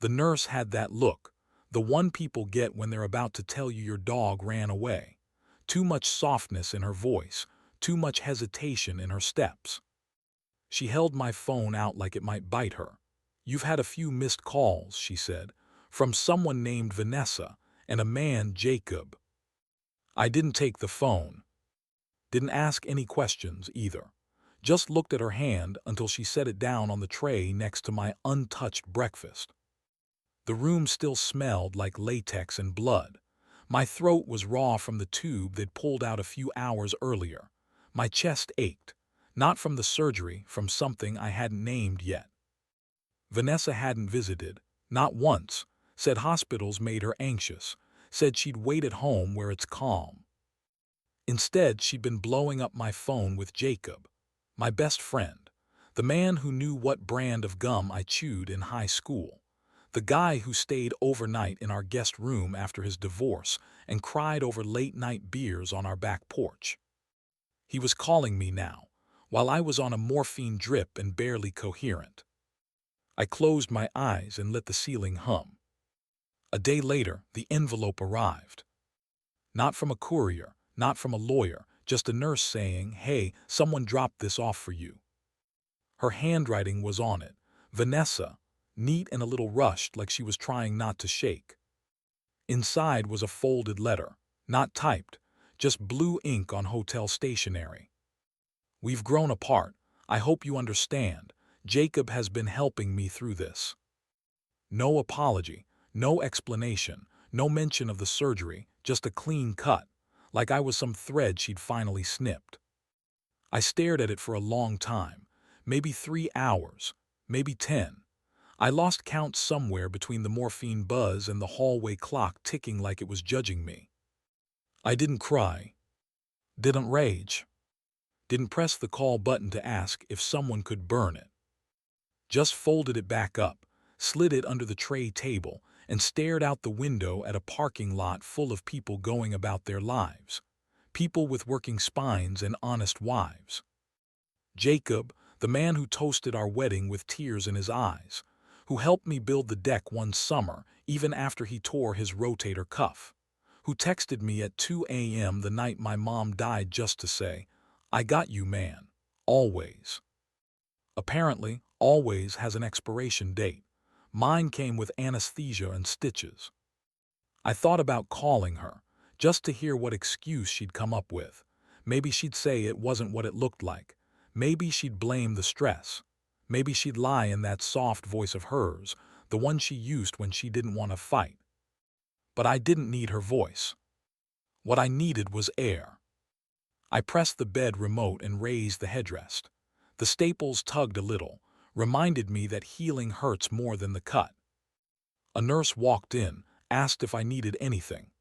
The nurse had that look, the one people get when they're about to tell you your dog ran away. Too much softness in her voice, too much hesitation in her steps. She held my phone out like it might bite her. "You've had a few missed calls," she said, "from someone named Vanessa and a man, Jacob." I didn't take the phone. Didn't ask any questions either. Just looked at her hand until she set it down on the tray next to my untouched breakfast. The room still smelled like latex and blood. My throat was raw from the tube they'd pulled out a few hours earlier. My chest ached, not from the surgery, from something I hadn't named yet. Vanessa hadn't visited, not once, said hospitals made her anxious, said she'd wait at home where it's calm. Instead, she'd been blowing up my phone with Jacob, my best friend, the man who knew what brand of gum I chewed in high school, the guy who stayed overnight in our guest room after his divorce and cried over late-night beers on our back porch. He was calling me now, while I was on a morphine drip and barely coherent. I closed my eyes and let the ceiling hum. A day later, the envelope arrived. Not from a courier, not from a lawyer, just a nurse saying, "Hey, someone dropped this off for you." Her handwriting was on it, Vanessa, neat and a little rushed like she was trying not to shake. Inside was a folded letter, not typed, just blue ink on hotel stationery. "We've grown apart. I hope you understand. Jacob has been helping me through this." No apology, no explanation, no mention of the surgery, just a clean cut, like I was some thread she'd finally snipped. I stared at it for a long time, maybe 3 hours, maybe 10. I lost count somewhere between the morphine buzz and the hallway clock ticking like it was judging me. I didn't cry, didn't rage, didn't press the call button to ask if someone could burn it. Just folded it back up, slid it under the tray table, and stared out the window at a parking lot full of people going about their lives. People with working spines and honest wives. Jacob, the man who toasted our wedding with tears in his eyes, who helped me build the deck one summer even after he tore his rotator cuff, who texted me at 2 a.m. the night my mom died just to say, "I got you, man, always." Apparently, always has an expiration date. Mine came with anesthesia and stitches. I thought about calling her, just to hear what excuse she'd come up with. Maybe she'd say it wasn't what it looked like. Maybe she'd blame the stress. Maybe she'd lie in that soft voice of hers, the one she used when she didn't want to fight. But I didn't need her voice. What I needed was air. I pressed the bed remote and raised the headrest. The staples tugged a little, reminded me that healing hurts more than the cut. A nurse walked in, asked if I needed anything.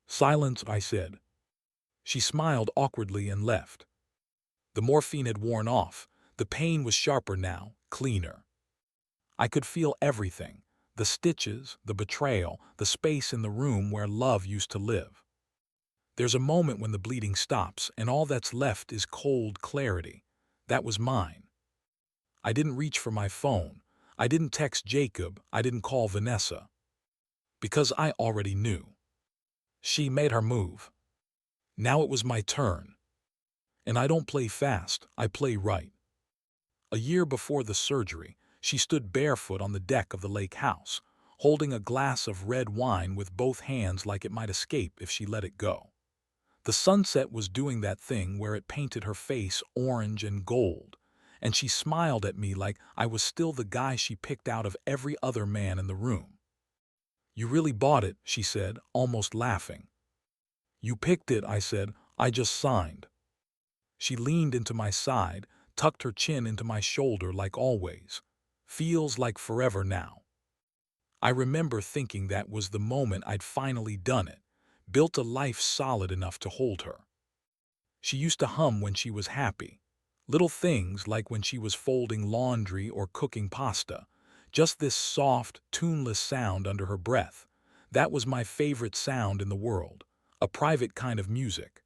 "Silence," I said. She smiled awkwardly and left. The morphine had worn off. The pain was sharper now, cleaner. I could feel everything, the stitches, the betrayal, the space in the room where love used to live. There's a moment when the bleeding stops and all that's left is cold clarity. That was mine. I didn't reach for my phone. I didn't text Jacob. I didn't call Vanessa. Because I already knew. She made her move. Now it was my turn. And I don't play fast, I play right. A year before the surgery, she stood barefoot on the deck of the lake house, holding a glass of red wine with both hands like it might escape if she let it go. The sunset was doing that thing where it painted her face orange and gold, and she smiled at me like I was still the guy she picked out of every other man in the room. "You really bought it," she said, almost laughing. "You picked it," I said. "I just signed." She leaned into my side, tucked her chin into my shoulder like always. Feels like forever now. I remember thinking that was the moment I'd finally done it, built a life solid enough to hold her. She used to hum when she was happy. Little things like when she was folding laundry or cooking pasta. Just this soft, tuneless sound under her breath. That was my favorite sound in the world. A private kind of music.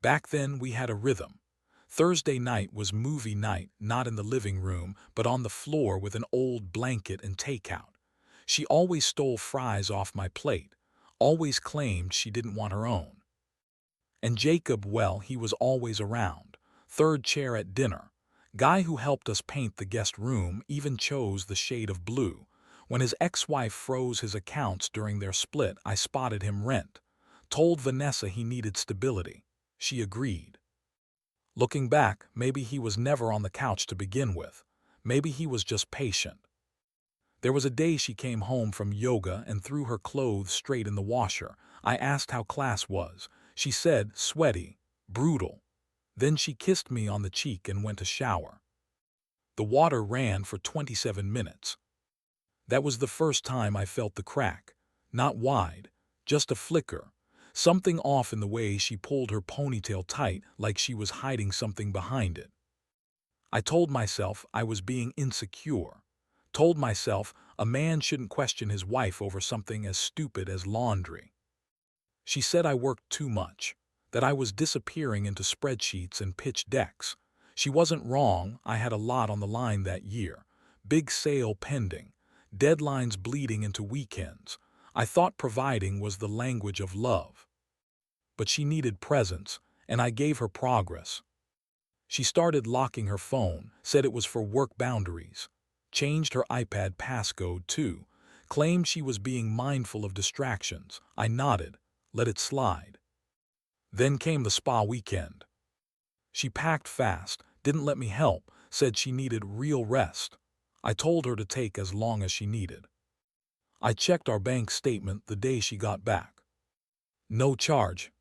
Back then we had a rhythm. Thursday night was movie night, not in the living room, but on the floor with an old blanket and takeout. She always stole fries off my plate, always claimed she didn't want her own. And Jacob, well, he was always around. Third chair at dinner. Guy who helped us paint the guest room even chose the shade of blue. When his ex-wife froze his accounts during their split, I spotted him rent. Told Vanessa he needed stability. She agreed. Looking back, maybe he was never on the couch to begin with. Maybe he was just patient. There was a day she came home from yoga and threw her clothes straight in the washer. I asked how class was. She said, sweaty, brutal. Then she kissed me on the cheek and went to shower. The water ran for 27 minutes. That was the first time I felt the crack. Not wide, just a flicker. Something off in the way she pulled her ponytail tight, like she was hiding something behind it. I told myself I was being insecure. Told myself a man shouldn't question his wife over something as stupid as laundry. She said I worked too much, that I was disappearing into spreadsheets and pitch decks. She wasn't wrong. I had a lot on the line that year. Big sale pending, deadlines bleeding into weekends. I thought providing was the language of love. But she needed presence, and I gave her progress. She started locking her phone, said it was for work boundaries. Changed her iPad passcode too. Claimed she was being mindful of distractions. I nodded, let it slide. Then came the spa weekend. She packed fast, didn't let me help, said she needed real rest. I told her to take as long as she needed. I checked our bank statement the day she got back. No charge.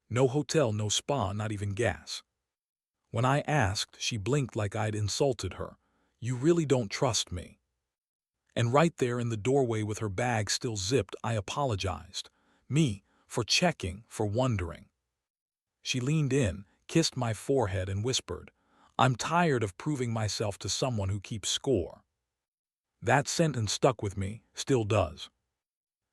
No hotel, no spa, not even gas. When I asked, she blinked like I'd insulted her. You really don't trust me. And right there in the doorway with her bag still zipped, I apologized. Me, for checking, for wondering. She leaned in, kissed my forehead and whispered, I'm tired of proving myself to someone who keeps score. That sentence stuck with me, still does.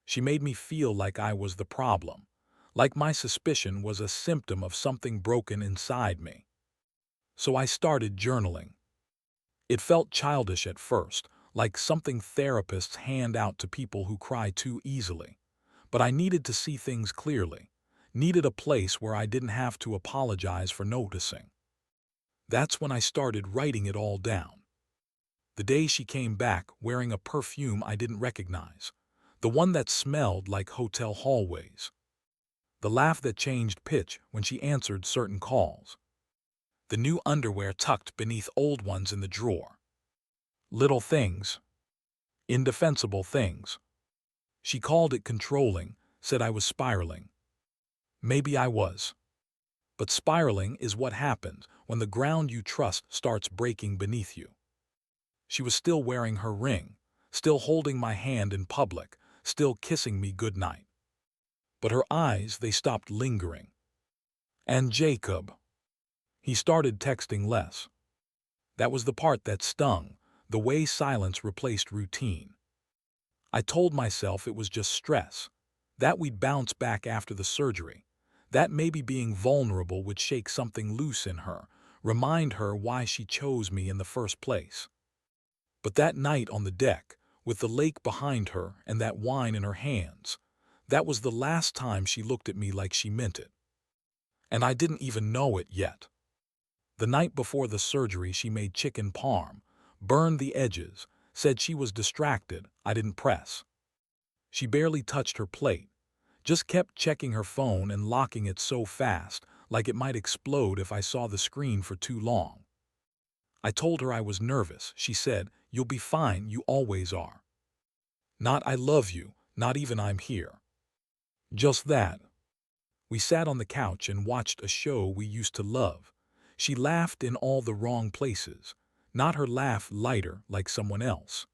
She made me feel like I was the problem, like my suspicion was a symptom of something broken inside me. So I started journaling. It felt childish at first, like something therapists hand out to people who cry too easily. But I needed to see things clearly, needed a place where I didn't have to apologize for noticing. That's when I started writing it all down. The day she came back wearing a perfume I didn't recognize, the one that smelled like hotel hallways. The laugh that changed pitch when she answered certain calls. The new underwear tucked beneath old ones in the drawer. Little things. Indefensible things. She called it controlling, said I was spiraling. Maybe I was. But spiraling is what happens when the ground you trust starts breaking beneath you. She was still wearing her ring, still holding my hand in public, still kissing me goodnight. But her eyes, they stopped lingering. And Jacob. He started texting less. That was the part that stung, the way silence replaced routine. I told myself it was just stress, that we'd bounce back after the surgery, that maybe being vulnerable would shake something loose in her, remind her why she chose me in the first place. But that night on the deck, with the lake behind her and that wine in her hands, that was the last time she looked at me like she meant it. And I didn't even know it yet. The night before the surgery, she made chicken parm, burned the edges, said she was distracted. I didn't press. She barely touched her plate, just kept checking her phone and locking it so fast, like it might explode if I saw the screen for too long. I told her I was nervous. She said, "You'll be fine, you always are." Not "I love you," not even "I'm here." Just that. We sat on the couch and watched a show we used to love. She laughed in all the wrong places, not her laugh lighter like someone else.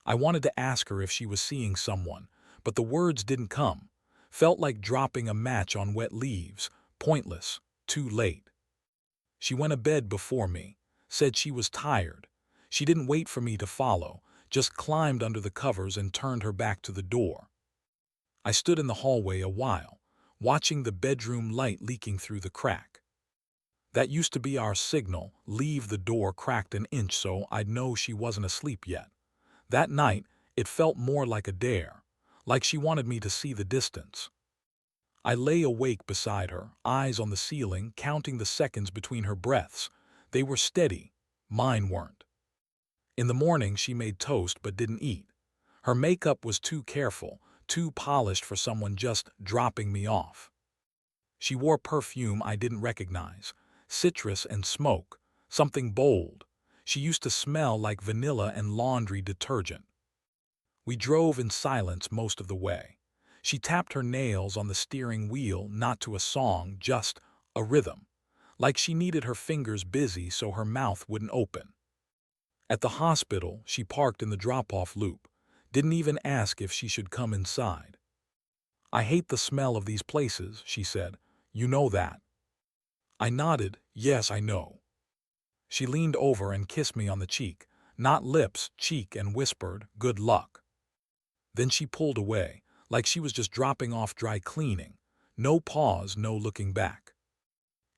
I wanted to ask her if she was seeing someone, but the words didn't come. Felt like dropping a match on wet leaves, pointless, too late. She went to bed before me, said she was tired. She didn't wait for me to follow, just climbed under the covers and turned her back to the door. I stood in the hallway a while, watching the bedroom light leaking through the crack. That used to be our signal, leave the door cracked an inch so I'd know she wasn't asleep yet. That night, It felt more like a dare, like she wanted me to see the distance. I lay awake beside her, eyes on the ceiling, counting the seconds between her breaths. They were steady. Mine weren't. In the morning, she made toast but didn't eat. Her makeup was too careful, too polished for someone just dropping me off. She wore perfume I didn't recognize, citrus and smoke, something bold. She used to smell like vanilla and laundry detergent. We drove in silence most of the way. She tapped her nails on the steering wheel, not to a song, just a rhythm, like she needed her fingers busy so her mouth wouldn't open. At the hospital, she parked in the drop-off loop, didn't even ask if she should come inside. "I hate the smell of these places," she said. "You know that." I nodded, "Yes, I know." She leaned over and kissed me on the cheek, not lips, cheek, and whispered, "Good luck." Then she pulled away, like she was just dropping off dry cleaning. No pause, no looking back.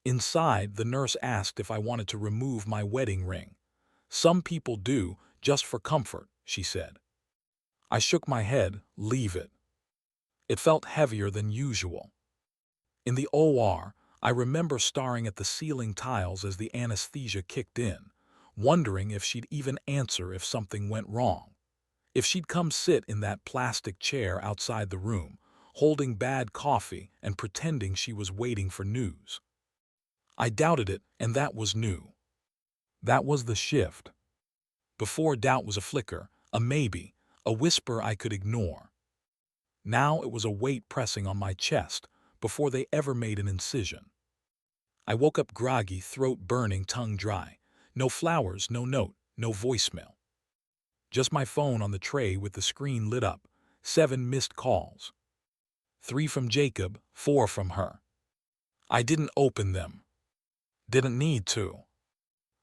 Inside, the nurse asked if I wanted to remove my wedding ring. "Some people do, just for comfort," she said. I shook my head, "Leave it." It felt heavier than usual. In the OR, I remember staring at the ceiling tiles as the anesthesia kicked in, wondering if she'd even answer if something went wrong. If she'd come sit in that plastic chair outside the room, holding bad coffee and pretending she was waiting for news. I doubted it, and that was new. That was the shift. Before, doubt was a flicker, a maybe, a whisper I could ignore. Now it was a weight pressing on my chest before they ever made an incision. I woke up groggy, throat burning, tongue dry. No flowers, no note, no voicemail. Just my phone on the tray with the screen lit up. 7 missed calls. 3 from Jacob, 4 from her. I didn't open them. Didn't need to.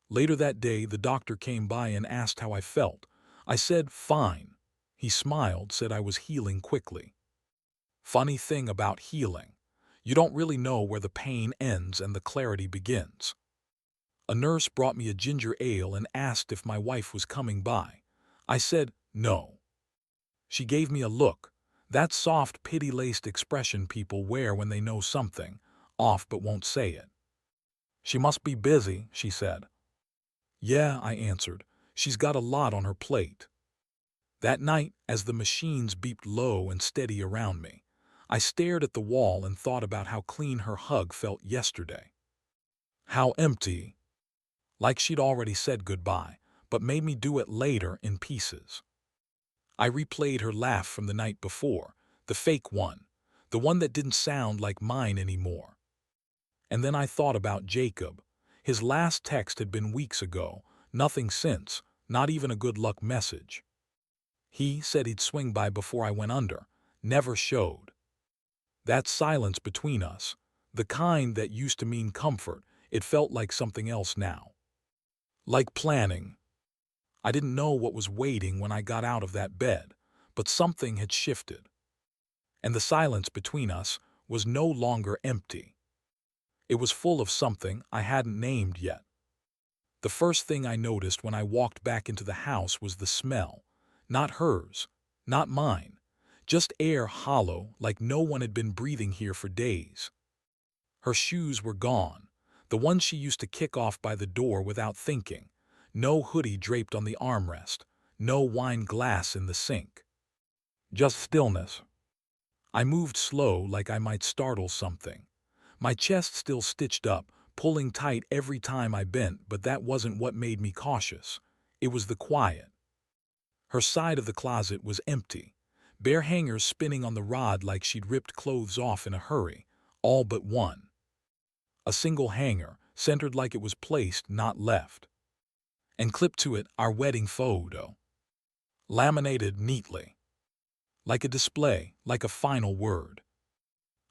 Later that day, the doctor came by and asked how I felt. I said, "Fine." He smiled, said I was healing quickly. Funny thing about healing. You don't really know where the pain ends and the clarity begins. A nurse brought me a ginger ale and asked if my wife was coming by. I said, "No." She gave me a look, that soft, pity-laced expression people wear when they know something off but won't say it. "She must be busy," she said. "Yeah," I answered. "She's got a lot on her plate." That night, as the machines beeped low and steady around me, I stared at the wall and thought about how clean her hug felt yesterday. How empty. Like she'd already said goodbye, but made me do it later in pieces. I replayed her laugh from the night before, the fake one, the one that didn't sound like mine anymore. And then I thought about Jacob. His last text had been weeks ago, nothing since, not even a good luck message. He said he'd swing by before I went under, never showed. That silence between us, the kind that used to mean comfort, it felt like something else now. Like planning. I didn't know what was waiting when I got out of that bed, but something had shifted. And the silence between us was no longer empty. It was full of something I hadn't named yet. The first thing I noticed when I walked back into the house was the smell. Not hers, not mine, just air hollow like no one had been breathing here for days. Her shoes were gone, the ones she used to kick off by the door without thinking. No hoodie draped on the armrest, no wine glass in the sink. Just stillness. I moved slow like I might startle something. My chest still stitched up, pulling tight every time I bent, but that wasn't what made me cautious. It was the quiet. Her side of the closet was empty, bare hangers spinning on the rod like she'd ripped clothes off in a hurry, all but one. A single hanger, centered like it was placed, not left. And clipped to it our wedding photo. Laminated neatly. Like a display, like a final word.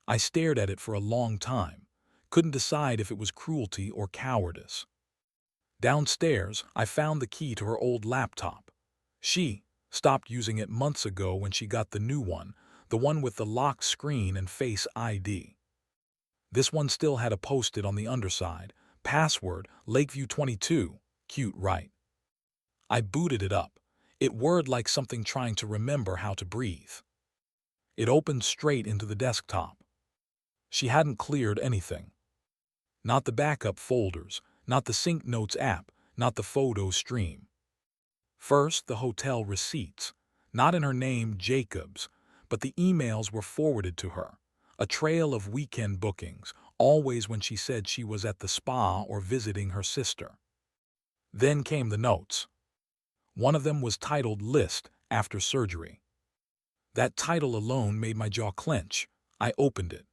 I stared at it for a long time, couldn't decide if it was cruelty or cowardice. Downstairs, I found the key to her old laptop. She stopped using it months ago when she got the new one, the one with the locked screen and Face ID. This one still had a post-it on the underside, password, Lakeview 22, cute right? I booted it up. It whirred like something trying to remember how to breathe. It opened straight into the desktop. She hadn't cleared anything. Not the backup folders, not the sync notes app, not the photo stream. First, the hotel receipts, not in her name, Jacobs, but the emails were forwarded to her. A trail of weekend bookings, always when she said she was at the spa or visiting her sister. Then came the notes. One of them was titled List After Surgery. That title alone made my jaw clench. I opened it.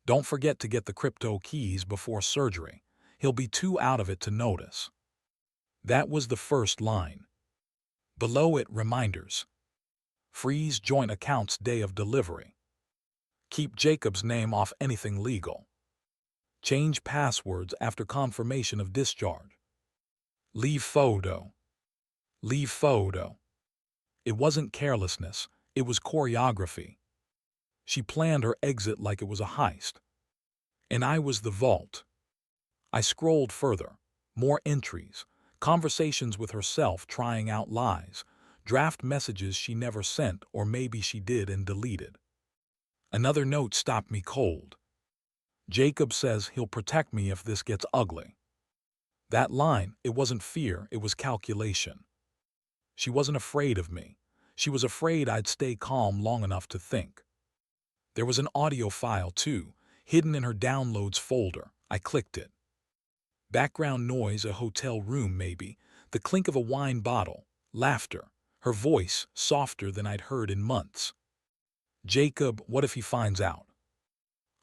Don't forget to get the crypto keys before surgery. He'll be too out of it to notice. That was the first line. Below it, reminders. Freeze joint accounts day of delivery. Keep Jacob's name off anything legal. Change passwords after confirmation of discharge. Leave photo. Leave photo. It wasn't carelessness, it was choreography. She planned her exit like it was a heist. And I was the vault. I scrolled further. More entries. Conversations with herself trying out lies. Draft messages she never sent, or maybe she did and deleted. Another note stopped me cold. Jacob says he'll protect me if this gets ugly. That line, it wasn't fear, it was calculation. She wasn't afraid of me. She was afraid I'd stay calm long enough to think. There was an audio file, too, hidden in her downloads folder. I clicked it. Background noise, a hotel room maybe, the clink of a wine bottle, laughter, her voice softer than I'd heard in months. Jacob, what if he finds out?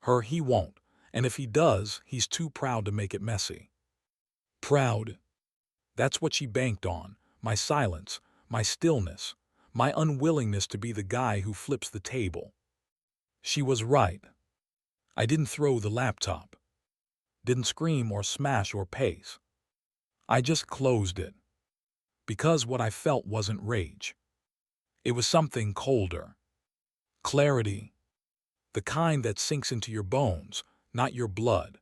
Her, he won't, and if he does, he's too proud to make it messy. Proud. That's what she banked on, my silence, my stillness, my unwillingness to be the guy who flips the table. She was right. I didn't throw the laptop. Didn't scream or smash or pace. I just closed it. Because what I felt wasn't rage. It was something colder. Clarity. The kind that sinks into your bones, not your blood.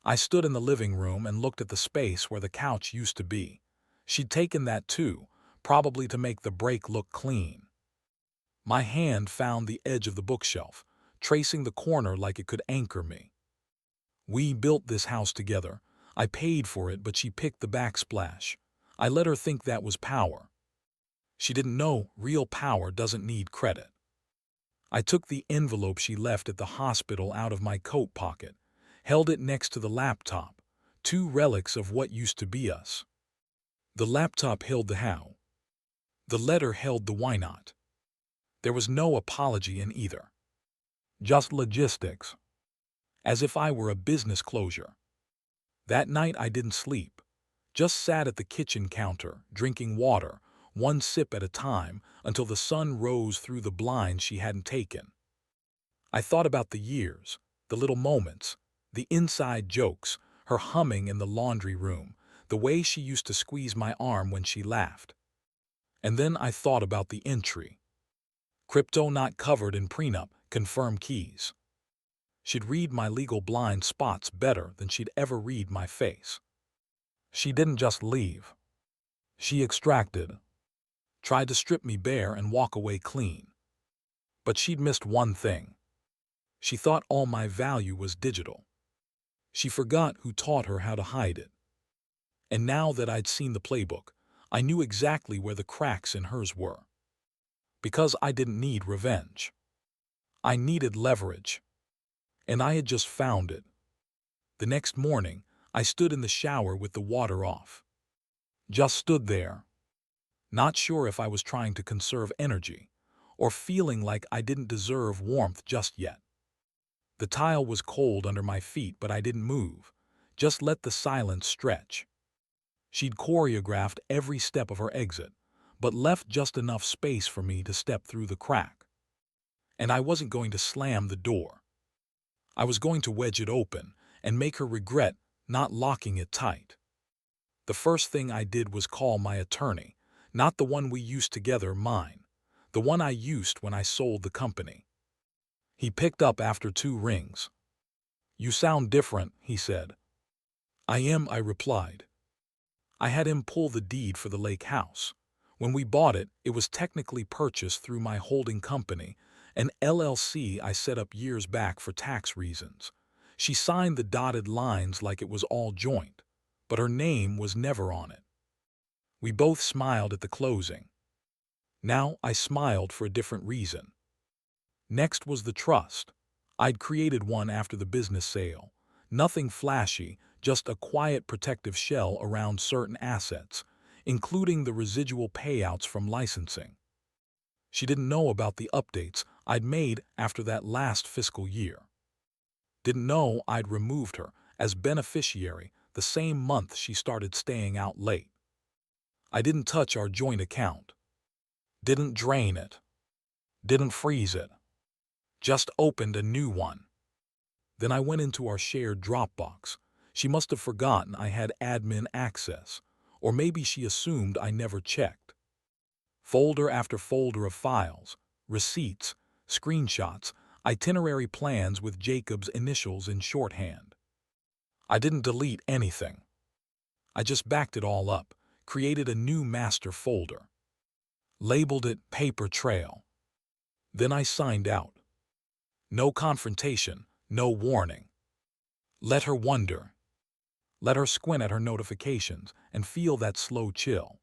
I stood in the living room and looked at the space where the couch used to be. She'd taken that too, probably to make the break look clean. My hand found the edge of the bookshelf, tracing the corner like it could anchor me. We built this house together. I paid for it, but she picked the backsplash. I let her think that was power. She didn't know real power doesn't need credit. I took the envelope she left at the hospital out of my coat pocket, held it next to the laptop, two relics of what used to be us. The laptop held the how. The letter held the why not. There was no apology in either. Just logistics. As if I were a business closure. That night I didn't sleep. Just sat at the kitchen counter, drinking water, one sip at a time, until the sun rose through the blinds she hadn't taken. I thought about the years, the little moments, the inside jokes, her humming in the laundry room, the way she used to squeeze my arm when she laughed. And then I thought about the entry. Crypto not covered in prenup, confirm keys. She'd read my legal blind spots better than she'd ever read my face. She didn't just leave. She extracted. Tried to strip me bare and walk away clean. But she'd missed one thing. She thought all my value was digital. She forgot who taught her how to hide it. And now that I'd seen the playbook, I knew exactly where the cracks in hers were. Because I didn't need revenge. I needed leverage. And I had just found it. The next morning, I stood in the shower with the water off. Just stood there. Not sure if I was trying to conserve energy, or feeling like I didn't deserve warmth just yet. The tile was cold under my feet, but I didn't move. Just let the silence stretch. She'd choreographed every step of her exit, but left just enough space for me to step through the crack. And I wasn't going to slam the door. I was going to wedge it open and make her regret not locking it tight. The first thing I did was call my attorney, not the one we used together, mine, the one I used when I sold the company. He picked up after 2 rings. "You sound different," he said. "I am," I replied. I had him pull the deed for the lake house. When we bought it, it was technically purchased through my holding company, an LLC I set up years back for tax reasons. She signed the dotted lines like it was all joint, but her name was never on it. We both smiled at the closing. Now I smiled for a different reason. Next was the trust. I'd created one after the business sale. Nothing flashy, just a quiet protective shell around certain assets, including the residual payouts from licensing. She didn't know about the updates I'd made after that last fiscal year. Didn't know I'd removed her as beneficiary the same month she started staying out late. I didn't touch our joint account. Didn't drain it. Didn't freeze it. Just opened a new one. Then I went into our shared Dropbox. She must have forgotten I had admin access, or maybe she assumed I never checked. Folder after folder of files, receipts, screenshots, itinerary plans with Jacob's initials in shorthand. I didn't delete anything. I just backed it all up, created a new master folder. Labeled it Paper Trail. Then I signed out. No confrontation, no warning. Let her wonder. Let her squint at her notifications and feel that slow chill.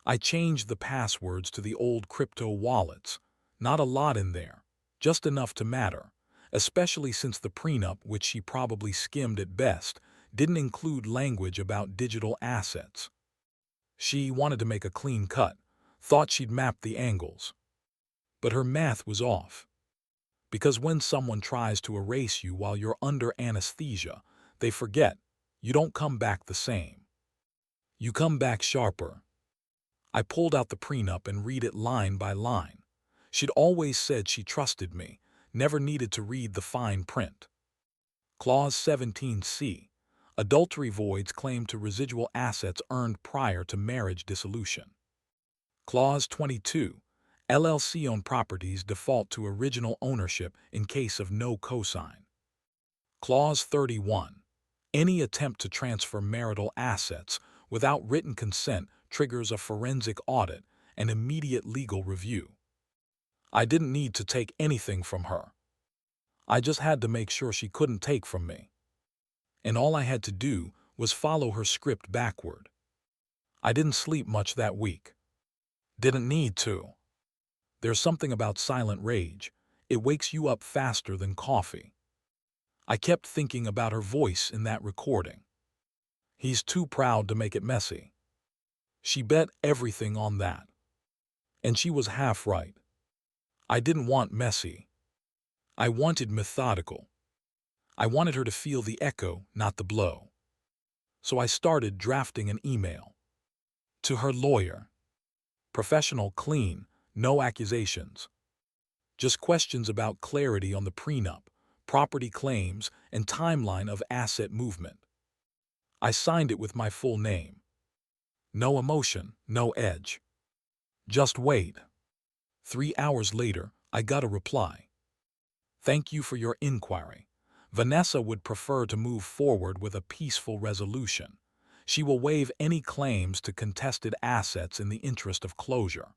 I changed the passwords to the old crypto wallets. Not a lot in there, just enough to matter, especially since the prenup, which she probably skimmed at best, didn't include language about digital assets. She wanted to make a clean cut, thought she'd mapped the angles. But her math was off. Because when someone tries to erase you while you're under anesthesia, they forget. You don't come back the same. You come back sharper. I pulled out the prenup and read it line by line. She'd always said she trusted me, never needed to read the fine print. Clause 17C. Adultery voids claim to residual assets earned prior to marriage dissolution. Clause 22. LLC-owned properties default to original ownership in case of no cosign. Clause 31. Any attempt to transfer marital assets without written consent triggers a forensic audit and immediate legal review. I didn't need to take anything from her. I just had to make sure she couldn't take from me. And all I had to do was follow her script backward. I didn't sleep much that week. Didn't need to. There's something about silent rage. It wakes you up faster than coffee. I kept thinking about her voice in that recording. He's too proud to make it messy. She bet everything on that. And she was half right. I didn't want messy. I wanted methodical. I wanted her to feel the echo, not the blow. So I started drafting an email. To her lawyer. Professional, clean, no accusations. Just questions about clarity on the prenup, property claims, and timeline of asset movement. I signed it with my full name. No emotion, no edge. Just wait. 3 hours later, I got a reply. Thank you for your inquiry. Vanessa would prefer to move forward with a peaceful resolution. She will waive any claims to contested assets in the interest of closure.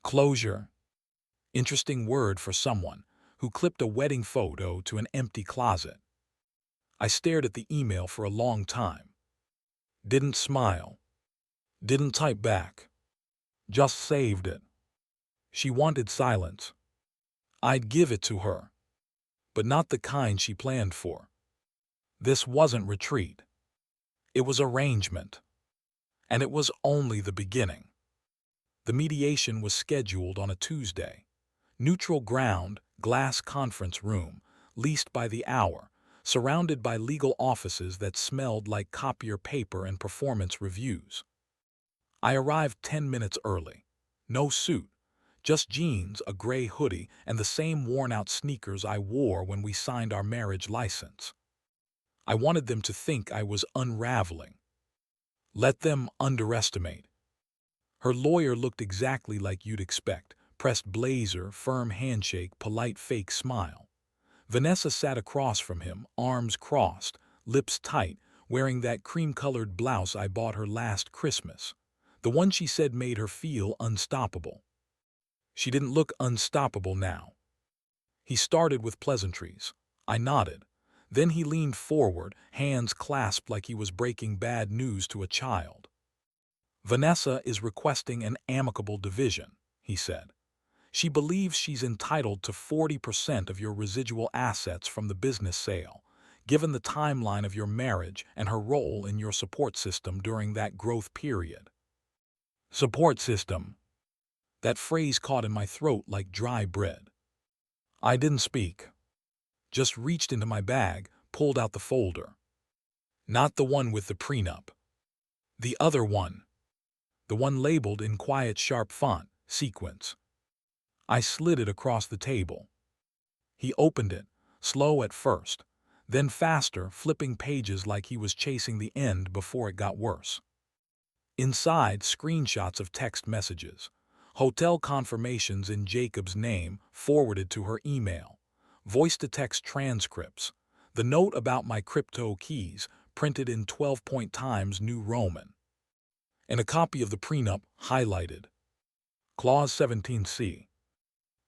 Closure. Interesting word for someone who clipped a wedding photo to an empty closet. I stared at the email for a long time. Didn't smile. Didn't type back. Just saved it. She wanted silence. I'd give it to her. But not the kind she planned for. This wasn't retreat. It was arrangement. And it was only the beginning. The mediation was scheduled on a Tuesday. Neutral ground, glass conference room, leased by the hour, surrounded by legal offices that smelled like copier paper and performance reviews. I arrived 10 minutes early. No suit, just jeans, a gray hoodie, and the same worn-out sneakers I wore when we signed our marriage license. I wanted them to think I was unraveling. Let them underestimate. Her lawyer looked exactly like you'd expect. Pressed blazer, firm handshake, polite fake smile. Vanessa sat across from him, arms crossed, lips tight, wearing that cream-colored blouse I bought her last Christmas. The one she said made her feel unstoppable. She didn't look unstoppable now. He started with pleasantries. I nodded. Then he leaned forward, hands clasped like he was breaking bad news to a child. Vanessa is requesting an amicable division, he said. She believes she's entitled to 40% of your residual assets from the business sale, given the timeline of your marriage and her role in your support system during that growth period. Support system. That phrase caught in my throat like dry bread. I didn't speak. Just reached into my bag, pulled out the folder. Not the one with the prenup. The other one. The one labeled in quiet, sharp font, sequence. I slid it across the table. He opened it, slow at first, then faster, flipping pages like he was chasing the end before it got worse. Inside, screenshots of text messages, hotel confirmations in Jacob's name forwarded to her email, voice-to-text transcripts, the note about my crypto keys printed in 12-point Times New Roman, and a copy of the prenup highlighted. Clause 17C.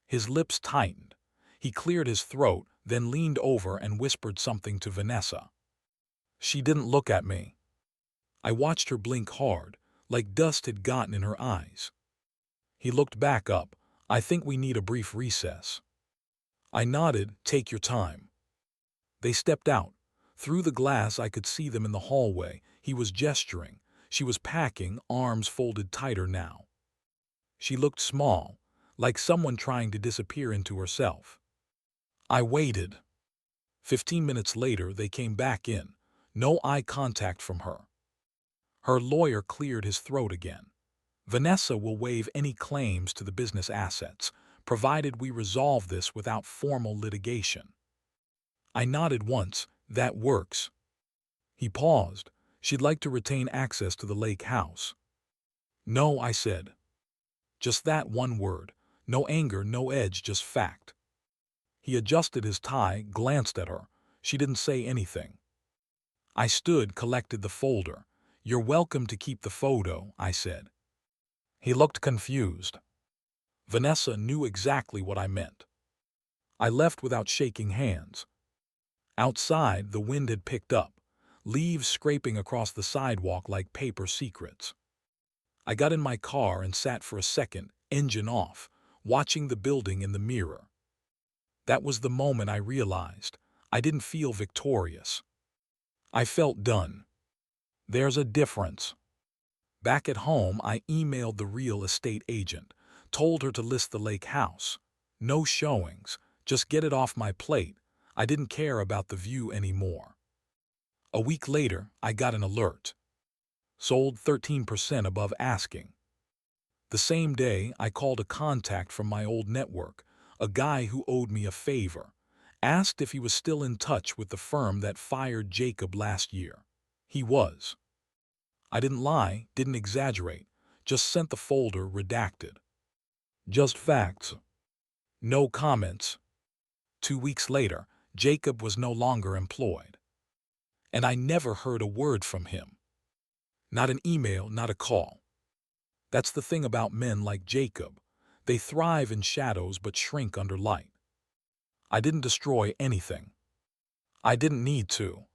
His lips tightened. He cleared his throat, then leaned over and whispered something to Vanessa. She didn't look at me. I watched her blink hard, like dust had gotten in her eyes. He looked back up. I think we need a brief recess. I nodded, take your time. They stepped out. Through the glass I could see them in the hallway. He was gesturing. She was packing, arms folded tighter now. She looked small, like someone trying to disappear into herself. I waited. 15 minutes later, they came back in. No eye contact from her. Her lawyer cleared his throat again. Vanessa will waive any claims to the business assets, provided we resolve this without formal litigation. I nodded once. That works. He paused. She'd like to retain access to the lake house. No, I said. Just that one word. No anger, no edge, just fact. He adjusted his tie, glanced at her. She didn't say anything. I stood, collected the folder. You're welcome to keep the photo, I said. He looked confused. Vanessa knew exactly what I meant. I left without shaking hands. Outside, the wind had picked up, leaves scraping across the sidewalk like paper secrets. I got in my car and sat for a second, engine off, watching the building in the mirror. That was the moment I realized I didn't feel victorious. I felt done. There's a difference. Back at home, I emailed the real estate agent, told her to list the lake house. No showings, just get it off my plate. I didn't care about the view anymore. A week later, I got an alert. Sold 13% above asking. The same day, I called a contact from my old network, a guy who owed me a favor, asked if he was still in touch with the firm that fired Jacob last year. He was. I didn't lie, didn't exaggerate, just sent the folder redacted. Just facts. No comments. 2 weeks later, Jacob was no longer employed. And I never heard a word from him. Not an email, not a call. That's the thing about men like Jacob. They thrive in shadows but shrink under light. I didn't destroy anything. I didn't need to.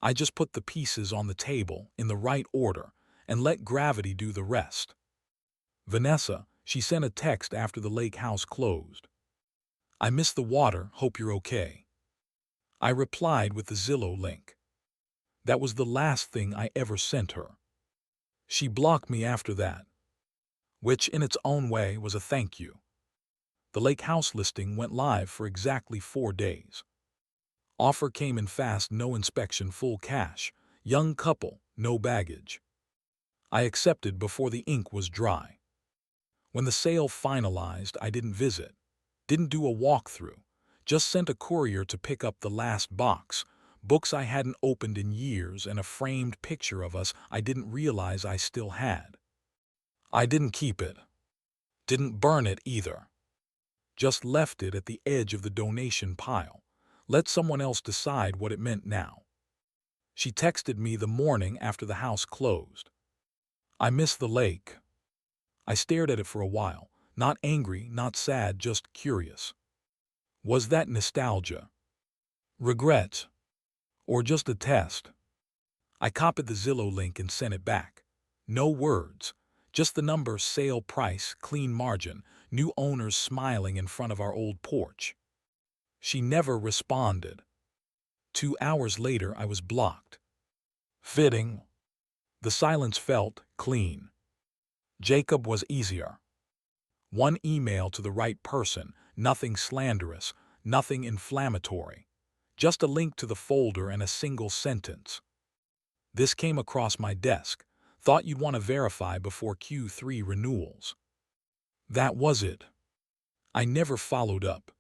I just put the pieces on the table in the right order and let gravity do the rest. Vanessa, she sent a text after the lake house closed. I miss the water, hope you're okay. I replied with the Zillow link. That was the last thing I ever sent her. She blocked me after that, which in its own way was a thank you. The lake house listing went live for exactly 4 days. Offer came in fast, no inspection, full cash. Young couple, no baggage. I accepted before the ink was dry. When the sale finalized, I didn't visit, didn't do a walkthrough, just sent a courier to pick up the last box, books I hadn't opened in years and a framed picture of us I didn't realize I still had. I didn't keep it. Didn't burn it either. Just left it at the edge of the donation pile. Let someone else decide what it meant now. She texted me the morning after the house closed. I miss the lake. I stared at it for a while, not angry, not sad, just curious. Was that nostalgia? Regret? Or just a test? I copied the Zillow link and sent it back. No words, just the number, sale price, clean margin, new owners smiling in front of our old porch. She never responded. 2 hours later, I was blocked. Fitting. The silence felt clean. Jacob was easier. One email to the right person, nothing slanderous, nothing inflammatory. Just a link to the folder and a single sentence. This came across my desk. Thought you'd want to verify before Q3 renewals. That was it. I never followed up.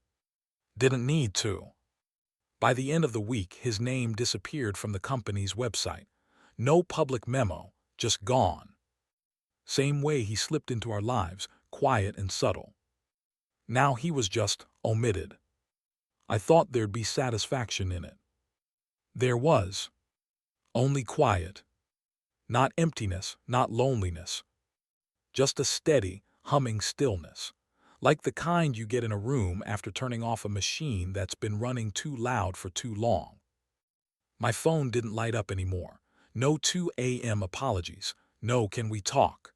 Didn't need to. By the end of the week, his name disappeared from the company's website. No public memo, just gone. Same way he slipped into our lives, quiet and subtle. Now he was just omitted. I thought there'd be satisfaction in it. There was. Only quiet. Not emptiness, not loneliness. Just a steady, humming stillness. Like the kind you get in a room after turning off a machine that's been running too loud for too long. My phone didn't light up anymore. No 2 a.m. apologies. No, can we talk?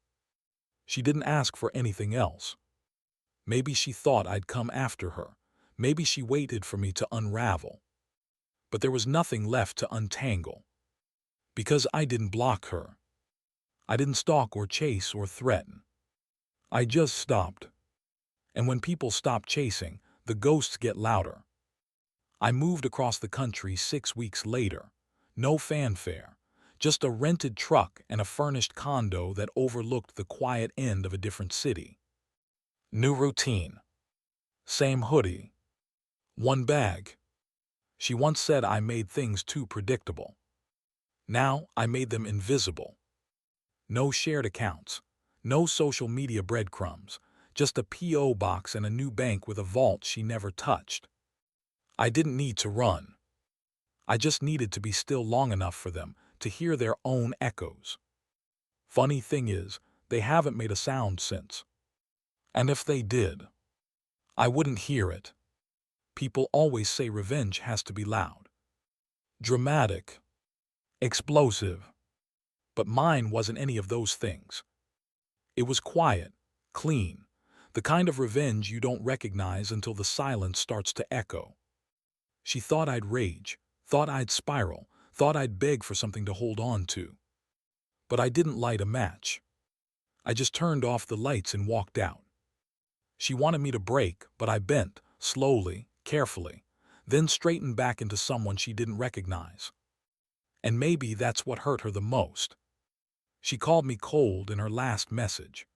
She didn't ask for anything else. Maybe she thought I'd come after her. Maybe she waited for me to unravel. But there was nothing left to untangle. Because I didn't block her. I didn't stalk or chase or threaten. I just stopped. And when people stop chasing, the ghosts get louder. I moved across the country 6 weeks later. No fanfare. Just a rented truck and a furnished condo that overlooked the quiet end of a different city. New routine. Same hoodie. One bag. She once said I made things too predictable. Now I made them invisible. No shared accounts. No social media breadcrumbs. Just a P.O. box and a new bank with a vault she never touched. I didn't need to run. I just needed to be still long enough for them to hear their own echoes. Funny thing is, they haven't made a sound since. And if they did, I wouldn't hear it. People always say revenge has to be loud. Dramatic. Explosive. But mine wasn't any of those things. It was quiet, clean, the kind of revenge you don't recognize until the silence starts to echo. She thought I'd rage, thought I'd spiral, thought I'd beg for something to hold on to. But I didn't light a match. I just turned off the lights and walked out. She wanted me to break, but I bent, slowly, carefully, then straightened back into someone she didn't recognize. And maybe that's what hurt her the most. She called me cold in her last message.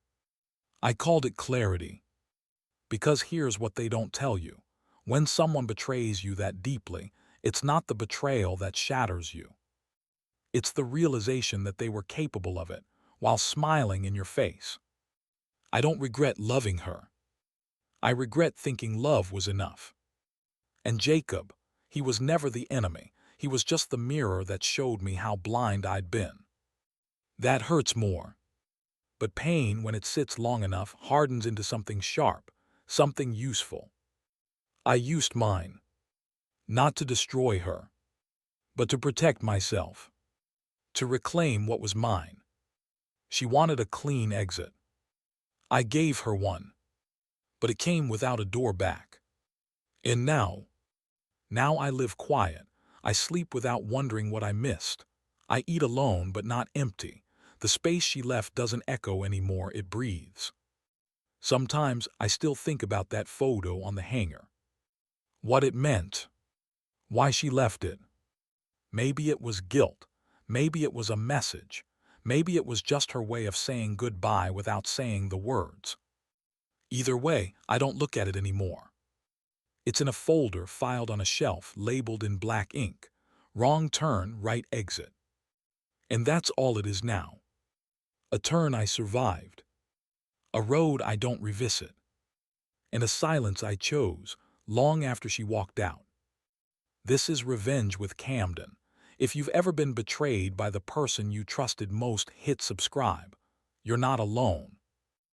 I called it clarity. Because here's what they don't tell you. When someone betrays you that deeply, it's not the betrayal that shatters you. It's the realization that they were capable of it, while smiling in your face. I don't regret loving her. I regret thinking love was enough. And Jacob, he was never the enemy. He was just the mirror that showed me how blind I'd been. That hurts more. But pain, when it sits long enough, hardens into something sharp, something useful. I used mine. Not to destroy her, but to protect myself. To reclaim what was mine. She wanted a clean exit. I gave her one. But it came without a door back. And now I live quiet. I sleep without wondering what I missed. I eat alone but not empty. The space she left doesn't echo anymore, it breathes. Sometimes I still think about that photo on the hanger. What it meant. Why she left it. Maybe it was guilt. Maybe it was a message. Maybe it was just her way of saying goodbye without saying the words. Either way, I don't look at it anymore. It's in a folder filed on a shelf labeled in black ink. Wrong turn, right exit. And that's all it is now. A turn I survived. A road I don't revisit. And a silence I chose, long after she walked out. This is Revenge with Camden. If you've ever been betrayed by the person you trusted most, hit subscribe. You're not alone.